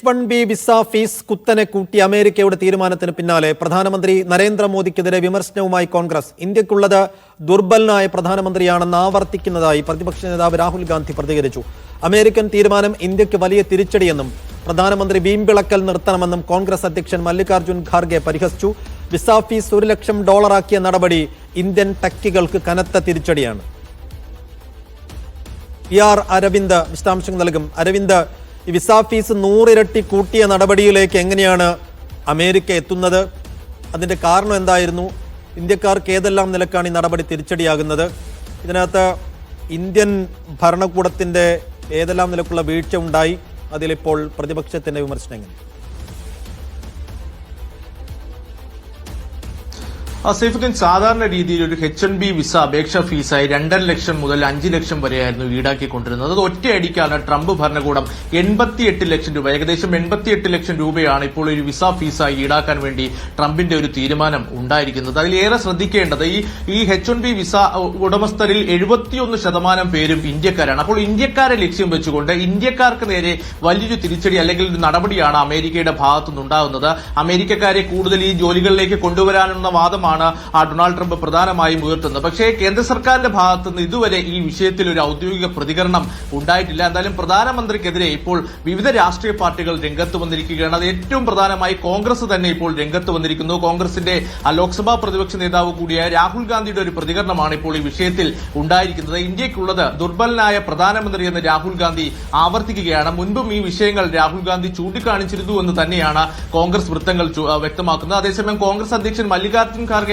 H-1B visa fees കുത്തനെ കൂട്ടി അമേരിക്കയുടെ തീരുമാനത്തിന് പിന്നാലെ പ്രധാനമന്ത്രി നരേന്ദ്രമോദിക്കെതിരെ വിമർശനവുമായി കോൺഗ്രസ്. ഇന്ത്യക്കുള്ളത് ദുർബലനായ പ്രധാനമന്ത്രിയാണെന്ന് ആവർത്തിക്കുന്നതായി പ്രതിപക്ഷ നേതാവ് രാഹുൽ ഗാന്ധി പ്രതികരിച്ചു. അമേരിക്കൻ തീരുമാനം ഇന്ത്യക്ക് വലിയ തിരിച്ചടിയെന്നും പ്രധാനമന്ത്രി വീമ്പിളക്കൽ നിർത്തണമെന്നും കോൺഗ്രസ് അധ്യക്ഷൻ മല്ലികാർജ്ജുൻ ഖാർഗെ പരിഹസിച്ചു. വിസ ഫീസ് $1,00,000 നടപടി ഇന്ത്യൻ ടെക്കികൾക്ക് കനത്ത തിരിച്ചടിയാണ്. PR അരവിന്ദ് വിശദാംശങ്ങൾ നൽകും. അരവിന്ദ്, ഈ വിസ ഫീസ് 100 ഇരട്ടി കൂട്ടിയ നടപടിയിലേക്ക് എങ്ങനെയാണ് അമേരിക്ക എത്തുന്നത്? അതിന്റെ കാരണം എന്തായിരുന്നു? ഇന്ത്യക്കാർക്ക് ഏതെല്ലാം നിലക്കാണ് ഈ നടപടി തിരിച്ചടിയാകുന്നത്? ഇതിനകത്ത് ഇന്ത്യൻ ഭരണകൂടത്തിന്റെ ഏതെല്ലാം നിലക്കുള്ള വീഴ്ച ഉണ്ടായി? അതിലിപ്പോൾ പ്രതിപക്ഷത്തിന്റെ വിമർശനം എങ്ങനെ? സൈഫുദ്ദീൻ, സാധാരണ രീതിയിൽ ഒരു H-1B വിസ അപേക്ഷ ഫീസായി 2.5 ലക്ഷം മുതൽ 5 ലക്ഷം വരെയായിരുന്നു ഈടാക്കിക്കൊണ്ടിരുന്നത്. അത് ഒറ്റയടിക്കാണ് ട്രംപ് ഭരണകൂടം 88 ലക്ഷം രൂപ, ഏകദേശം 88 ലക്ഷം രൂപയാണ് ഇപ്പോൾ ഒരു വിസ ഫീസായി ഈടാക്കാൻ വേണ്ടി ട്രംപിന്റെ ഒരു തീരുമാനം ഉണ്ടായിരിക്കുന്നത്. അതിലേറെ ശ്രദ്ധിക്കേണ്ടത് ഈ H-1B വിസ ഉടമസ്ഥരിൽ 71% പേരും ഇന്ത്യക്കാരാണ്. അപ്പോൾ ഇന്ത്യക്കാരെ ലക്ഷ്യം വെച്ചുകൊണ്ട് ഇന്ത്യക്കാർക്ക് നേരെ വലിയൊരു തിരിച്ചടി അല്ലെങ്കിൽ ഒരു നടപടിയാണ് അമേരിക്കയുടെ ഭാഗത്തുനിന്നുണ്ടാകുന്നത്. അമേരിക്കക്കാരെ കൂടുതൽ ഈ ജോലികളിലേക്ക് കൊണ്ടുവരാനുള്ള വാദമാണ് ഡൊണാൾഡ് ട്രംപ് പ്രധാനമായും ഉയർത്തുന്നത്. പക്ഷേ കേന്ദ്ര സർക്കാരിന്റെ ഭാഗത്തുനിന്ന് ഇതുവരെ ഈ വിഷയത്തിൽ ഒരു ഔദ്യോഗിക പ്രതികരണം ഉണ്ടായിട്ടില്ല. എന്തായാലും പ്രധാനമന്ത്രിക്കെതിരെ ഇപ്പോൾ വിവിധ രാഷ്ട്രീയ പാർട്ടികൾ രംഗത്ത് വന്നിരിക്കുകയാണ്. അത് ഏറ്റവും പ്രധാനമായി കോൺഗ്രസ് തന്നെ ഇപ്പോൾ രംഗത്ത് വന്നിരിക്കുന്നു. കോൺഗ്രസിന്റെ ലോക്സഭാ പ്രതിപക്ഷ നേതാവ് കൂടിയായ രാഹുൽ ഗാന്ധിയുടെ ഒരു പ്രതികരണമാണ് ഇപ്പോൾ ഈ വിഷയത്തിൽ ഉണ്ടായിരിക്കുന്നത്. ഇന്ത്യക്കുള്ളത് ദുർബലനായ പ്രധാനമന്ത്രി എന്ന് രാഹുൽ ഗാന്ധി ആവർത്തിക്കുകയാണ്. മുൻപും ഈ വിഷയങ്ങൾ രാഹുൽ ഗാന്ധി ചൂണ്ടിക്കാണിച്ചിരുന്നു എന്ന് തന്നെയാണ് കോൺഗ്രസ് വൃത്തങ്ങൾ വ്യക്തമാക്കുന്നത്. അതേസമയം കോൺഗ്രസ് അധ്യക്ഷൻ മല്ലികാർജ്ജുൻ ഖാർഗെ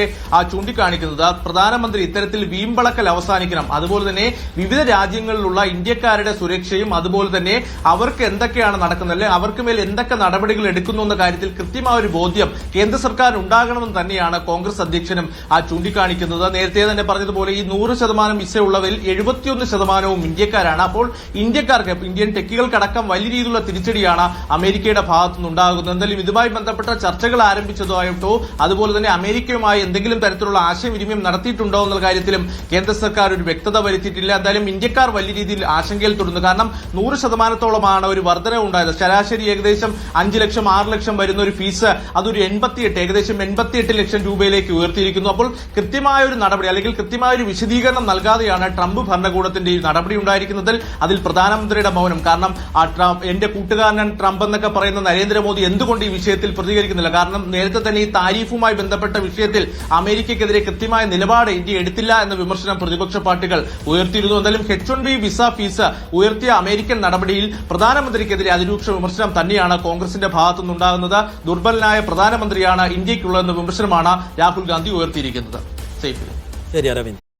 ചൂണ്ടിക്കാണിക്കുന്നത് പ്രധാനമന്ത്രി ഇത്തരത്തിൽ വീമ്പളക്കൽ അവസാനിക്കണം, അതുപോലെ തന്നെ വിവിധ രാജ്യങ്ങളിലുള്ള ഇന്ത്യക്കാരുടെ സുരക്ഷയും അതുപോലെ തന്നെ അവർക്ക് എന്തൊക്കെയാണ് നടക്കുന്നത്, അവർക്ക് മേൽ എന്തൊക്കെ നടപടികൾ എടുക്കുന്നു എന്ന കാര്യത്തിൽ കൃത്യമായ ഒരു ബോധ്യം കേന്ദ്ര സർക്കാർ ഉണ്ടാകണമെന്ന് തന്നെയാണ് കോൺഗ്രസ് അധ്യക്ഷനും ചൂണ്ടിക്കാണിക്കുന്നത്. നേരത്തെ തന്നെ പറഞ്ഞതുപോലെ ഈ 100% വിസയുള്ളവരിൽ 71% ഇന്ത്യക്കാരാണ്. അപ്പോൾ ഇന്ത്യക്കാർക്ക്, ഇന്ത്യൻ ടെക്കുകൾക്കടക്കം വലിയ രീതിയിലുള്ള തിരിച്ചടിയാണ് അമേരിക്കയുടെ ഭാഗത്തുനിന്നുണ്ടാകുന്നത്. എന്തായാലും ഇതുമായി ബന്ധപ്പെട്ട ചർച്ചകൾ ആരംഭിച്ചതായിട്ടോ അതുപോലെ തന്നെ അമേരിക്കയുമായി എന്തെങ്കിലും തരത്തിലുള്ള ആശയവിനിമയം നടത്തിയിട്ടുണ്ടോ എന്ന കാര്യത്തിലും കേന്ദ്ര സർക്കാർ ഒരു വ്യക്തത വരുത്തിയിട്ടില്ല. എന്തായാലും ഇന്ത്യക്കാർ വലിയ രീതിയിൽ ആശങ്കയിൽ തുടരുന്നു. കാരണം 100%-ഓളമാണ് ഒരു വർധന ഉണ്ടായത്. ശരാശരി ഏകദേശം 5 ലക്ഷം 6 ലക്ഷം വരുന്ന ഒരു ഫീസ് അതൊരു ഏകദേശം 88 ലക്ഷം രൂപയിലേക്ക് ഉയർത്തിയിരിക്കുന്നു. അപ്പോൾ കൃത്യമായ ഒരു നടപടി അല്ലെങ്കിൽ കൃത്യമായ ഒരു വിശദീകരണം നൽകാതെയാണ് ട്രംപ് ഭരണകൂടത്തിന്റെ ഈ നടപടി ഉണ്ടായിരിക്കുന്നതിൽ അതിൽ പ്രധാനമന്ത്രിയുടെ മൗനം. കാരണം എന്റെ കൂട്ടുകാരൻ ട്രംപ് എന്നൊക്കെ പറയുന്ന നരേന്ദ്രമോദി എന്തുകൊണ്ട് ഈ വിഷയത്തിൽ പ്രതികരിക്കുന്നില്ല? കാരണം നേരത്തെ തന്നെ ഈ താരിഫുമായി ബന്ധപ്പെട്ട വിഷയത്തിൽ അമേരിക്കയ്ക്കെതിരെ കൃത്യമായ നിലപാട് ഇന്ത്യ എടുത്തില്ല എന്ന വിമർശനം പ്രതിപക്ഷ പാർട്ടികൾ ഉയർത്തിയിരുന്നു. എന്തായാലും H-1B വിസ ഫീസ് ഉയർത്തിയ അമേരിക്കൻ നടപടിയിൽ പ്രധാനമന്ത്രിക്കെതിരെ അതിരൂക്ഷ വിമർശനം തന്നെയാണ് കോൺഗ്രസിന്റെ ഭാഗത്തുനിന്നുണ്ടാകുന്നത്. ദുർബലനായ പ്രധാനമന്ത്രിയാണ് ഇന്ത്യക്കുള്ളതെന്ന വിമർശനമാണ് രാഹുൽ ഗാന്ധി ഉയർത്തിയിരിക്കുന്നത്. ശരി അരവിന്ദ്.